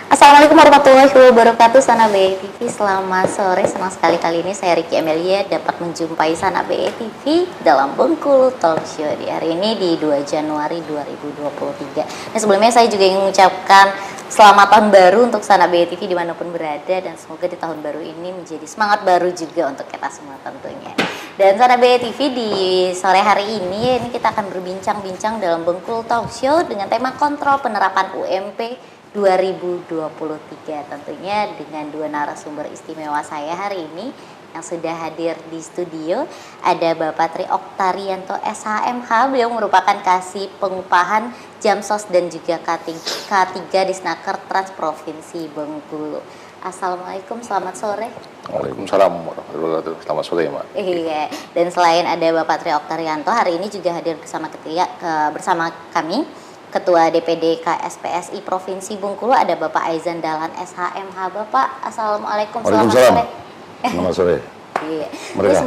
Assalamualaikum warahmatullahi wabarakatuh, Sana BE TV. Selamat sore, senang sekali kali ini saya Ricky Amelia dapat menjumpai Sana BE TV dalam Bengkulu Talk Show di hari ini di 2 Januari 2023. Dan sebelumnya saya juga ingin mengucapkan selamat tahun baru untuk Sana BE TV dimanapun berada, dan semoga di tahun baru ini menjadi semangat baru juga untuk kita semua tentunya. Dan Sana BE TV di sore hari ini kita akan berbincang-bincang dalam Bengkulu Talk Show dengan tema kontrol penerapan UMP 2023, tentunya dengan dua narasumber istimewa saya hari ini yang sudah hadir di studio. Ada Bapak Tri Oktarianto SHMH, beliau merupakan Kasih Pengupahan Jamsos dan juga K3 di Snaker Trans Provinsi Bengkulu. Assalamualaikum, selamat sore. Waalaikumsalam warahmatullahi wabarakatuh. Selamat sore, Mbak. Iya, dan selain ada Bapak Tri Oktarianto, hari ini juga hadir bersama kami Ketua DPD KSPSI Provinsi Bengkulu, ada Bapak Aizan Dahlan SHMH. Bapak, Assalamualaikum, selamat sore. Selamat sore. Iya. Mereka.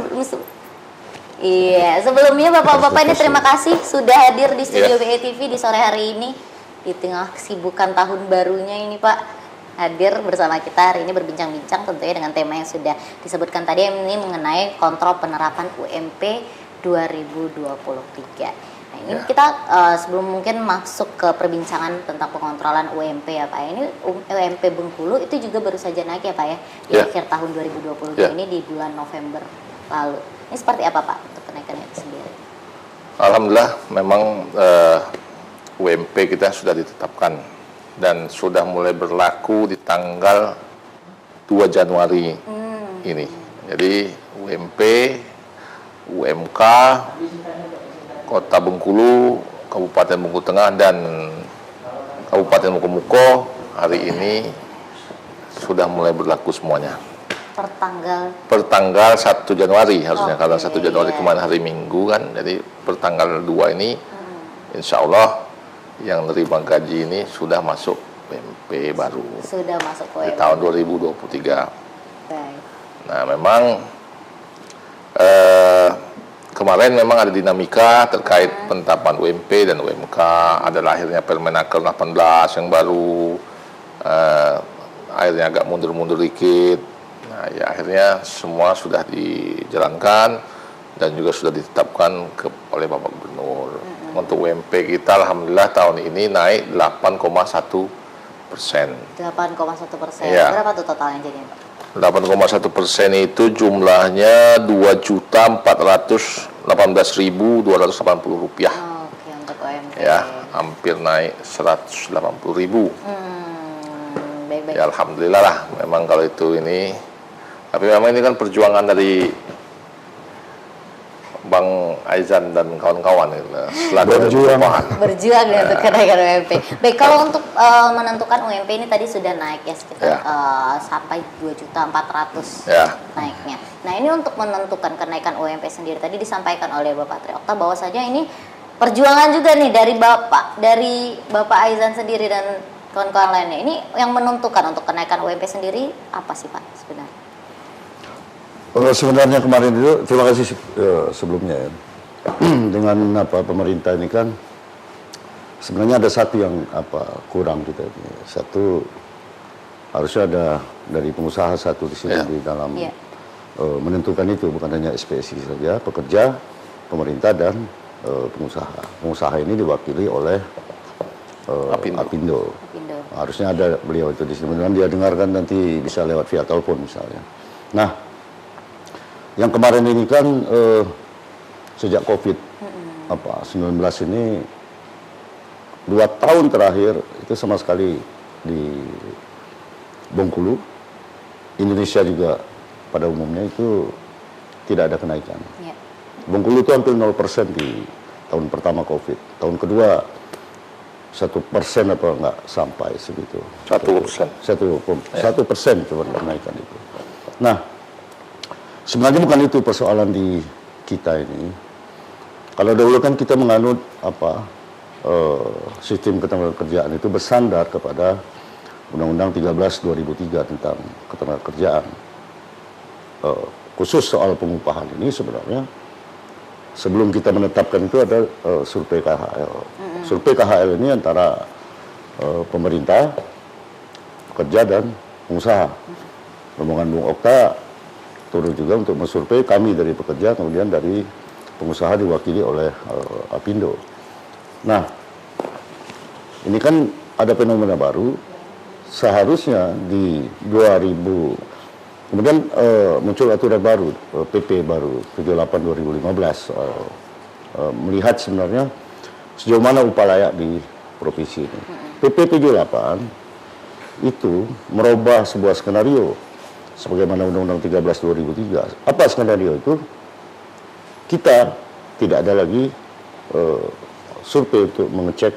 Iya, sebelumnya Bapak-Bapak ini terima kasih sudah hadir di studio BE TV di sore hari ini di tengah kesibukan tahun barunya ini, Pak. Hadir bersama kita hari ini berbincang-bincang tentunya dengan tema yang sudah disebutkan tadi, ini mengenai kontrol penerapan UMP 2023. Nah, ini kita sebelum mungkin masuk ke perbincangan tentang pengontrolan UMP ya Pak. Ini UMP Bengkulu itu juga baru saja naik ya Pak ya di akhir tahun 2020 ini di bulan November lalu. Ini seperti apa Pak untuk kenaikannya itu sendiri? Alhamdulillah memang UMP kita sudah ditetapkan dan sudah mulai berlaku di tanggal 2 Januari ini. Jadi UMP, UMK Kota Bengkulu, Kabupaten Bengkulu Tengah, dan Kabupaten Mukomuko hari ini sudah mulai berlaku semuanya. Pertanggal 1 Januari harusnya, karena 1 Januari kemarin hari Minggu kan, jadi pertanggal 2 ini insya Allah yang menerima gaji ini sudah masuk UMP baru. Sudah masuk UMP. Di tahun 2023. Baik. Nah memang kemarin memang ada dinamika terkait penetapan UMP dan UMK, ada lahirnya Permenaker 18 yang baru, akhirnya agak mundur-mundur dikit. Nah ya akhirnya semua sudah dijalankan dan juga sudah ditetapkan oleh Bapak Gubernur. Untuk UMP kita alhamdulillah tahun ini naik 8,1%. 8,1%. Ya. Berapa tuh totalnya jadinya Pak? 8,1% itu jumlahnya Rp2.418.280. Oke, untuk UMP. Ya, hampir naik 180.000. Baik-baik. Ya alhamdulillah lah, memang kalau itu ini. Tapi memang ini kan perjuangan dari Bang Aizan dan kawan-kawan itu. Berjuang ya untuk kenaikan UMP. Baik, kalau untuk menentukan UMP ini tadi sudah naik ya sekitar sampai 2.400.000 naiknya. Nah ini untuk menentukan kenaikan UMP sendiri tadi disampaikan oleh Bapak Tri Okta bahwasanya ini perjuangan juga nih dari Bapak Aizan sendiri dan kawan-kawan lainnya. Ini yang menentukan untuk kenaikan UMP sendiri apa sih Pak sebenarnya? Sebenarnya kemarin itu terima kasih sebelumnya ya. Dengan pemerintah ini kan sebenarnya ada satu yang kurang kita ini. Satu harusnya ada dari pengusaha satu di sini di dalam menentukan itu, bukan hanya SPSI saja, pekerja, pemerintah dan pengusaha. Pengusaha ini diwakili oleh Apindo. Harusnya ada beliau itu di sini. Mudah-mudahan dia dengarkan nanti bisa lewat via telepon misalnya. Nah, yang kemarin ini kan sejak COVID-19 ini 2 tahun terakhir itu sama sekali di Bengkulu, Indonesia juga pada umumnya itu tidak ada kenaikan. Bengkulu itu hampir 0% di tahun pertama COVID. Tahun kedua 1% apa enggak sampai segitu. 1%. 1% cuma kenaikan itu. Nah, sebenarnya bukan itu persoalan di kita ini. Kalau dahulu kan kita menganut sistem ketenagakerjaan itu bersandar kepada Undang-Undang 13 2003 tentang ketenagakerjaan. Khusus soal pengupahan ini sebenarnya sebelum kita menetapkan itu ada survei KHL. Survei KHL ini antara pemerintah, pekerja dan pengusaha. Rombongan Bung Okta turun juga untuk mensurvei kami dari pekerja, kemudian dari pengusaha diwakili oleh Apindo. Nah, ini kan ada fenomena baru. Seharusnya di 2000, kemudian muncul aturan baru, PP baru 78/2015, melihat sebenarnya sejauh mana upah layak di provinsi ini. PP 78 itu merubah sebuah skenario sebagaimana Undang-Undang 13/2003. Apa skenario itu? Kita tidak ada lagi survei untuk mengecek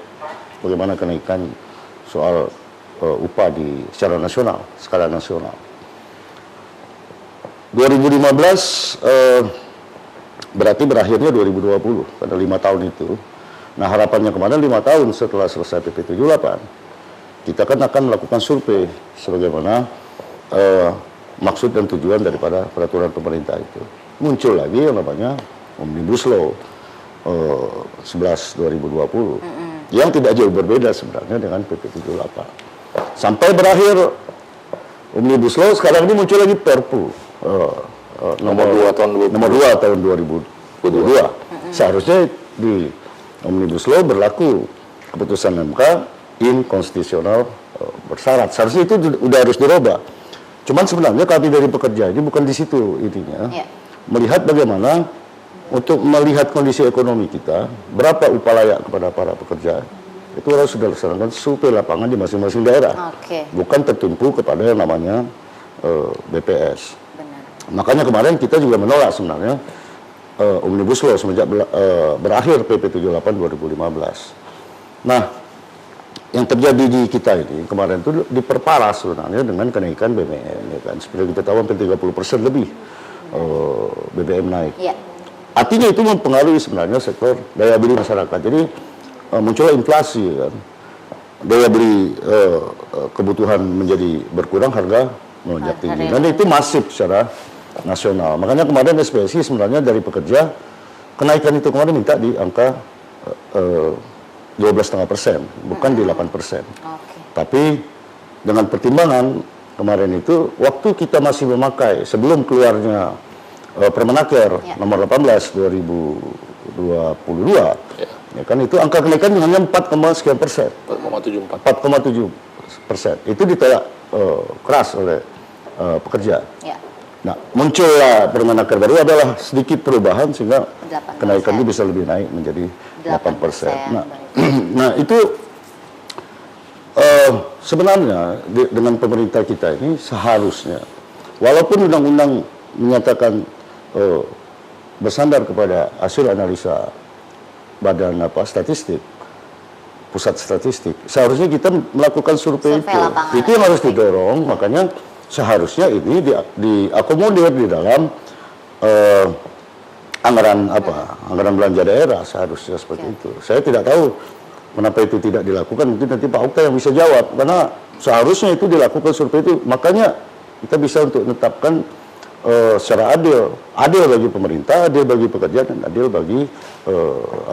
bagaimana kenaikan soal upah secara nasional, skala nasional. 2015 berarti berakhirnya 2020 pada 5 tahun itu. Nah, harapannya kemarin 5 tahun setelah selesai PP 78, kita kan akan melakukan survei sebagaimana maksud dan tujuan daripada peraturan pemerintah itu. Muncul lagi yang namanya Omnibus Law 11/2020 yang tidak jauh berbeda sebenarnya dengan PP 78. Sampai berakhir Omnibus Law, sekarang ini muncul lagi Perpu nomor 2 tahun 2022. Seharusnya di Omnibus Law berlaku keputusan MK inkonstitusional bersyarat. Seharusnya itu sudah harus dirubah. Cuman sebenarnya kami dari pekerja ini bukan di situ intinya. Melihat bagaimana untuk melihat kondisi ekonomi kita, berapa upah layak kepada para pekerja, itu harus sudah dilaksanakan survei lapangan di masing-masing daerah. Bukan tertumpu kepada yang namanya BPS. Benar. Makanya kemarin kita juga menolak sebenarnya Omnibus Law semenjak berakhir PP 78/2015. Nah, yang terjadi di kita ini kemarin itu diperparah sebenarnya dengan kenaikan BBM, ya kan. Seperti kita tahu hampir 30% lebih BBM naik. Artinya itu mempengaruhi sebenarnya sektor daya beli masyarakat. Jadi muncullah inflasi, kan. Daya beli kebutuhan menjadi berkurang, harga melonjak tinggi. Dan itu masif secara nasional. Makanya kemarin SPSI sebenarnya dari pekerja kenaikan itu kemarin minta di angka 12,5%, bukan di 8%. Tapi dengan pertimbangan kemarin itu waktu kita masih memakai sebelum keluarnya Permenaker nomor 18 2022, ya kan, itu angka kenaikan hanya 4,7%. 4,7%. Itu ditolak keras oleh pekerja. Nah, muncullah Permenaker baru adalah sedikit perubahan sehingga kenaikan itu bisa lebih naik menjadi 8%. Nah, itu sebenarnya dengan pemerintah kita ini seharusnya, walaupun undang-undang menyatakan bersandar kepada hasil analisa Badan Statistik, Pusat Statistik, seharusnya kita melakukan survei itu. Itu yang harus didorong. Makanya seharusnya ini diakomodir di dalam anggaran belanja daerah, seharusnya seperti itu. Saya tidak tahu kenapa itu tidak dilakukan. Mungkin nanti Pak Okta yang bisa jawab, karena seharusnya itu dilakukan survei itu. Makanya kita bisa untuk menetapkan secara adil bagi pemerintah, adil bagi pekerja, dan adil bagi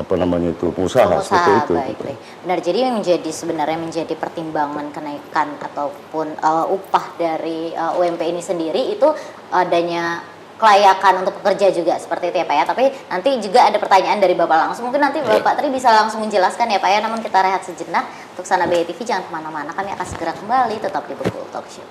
pengusaha seperti itu. Baik. Benar, jadi sebenarnya menjadi pertimbangan kenaikan ataupun upah dari UMP ini sendiri itu adanya kelayakan untuk pekerja juga seperti itu ya Pak ya. Tapi nanti juga ada pertanyaan dari Bapak langsung, mungkin nanti Bapak Tri bisa langsung menjelaskan ya Pak ya. Namun kita rehat sejenak untuk Sana BI TV, jangan kemana-mana, kami akan segera kembali tetap di Bengkulu Talk Show.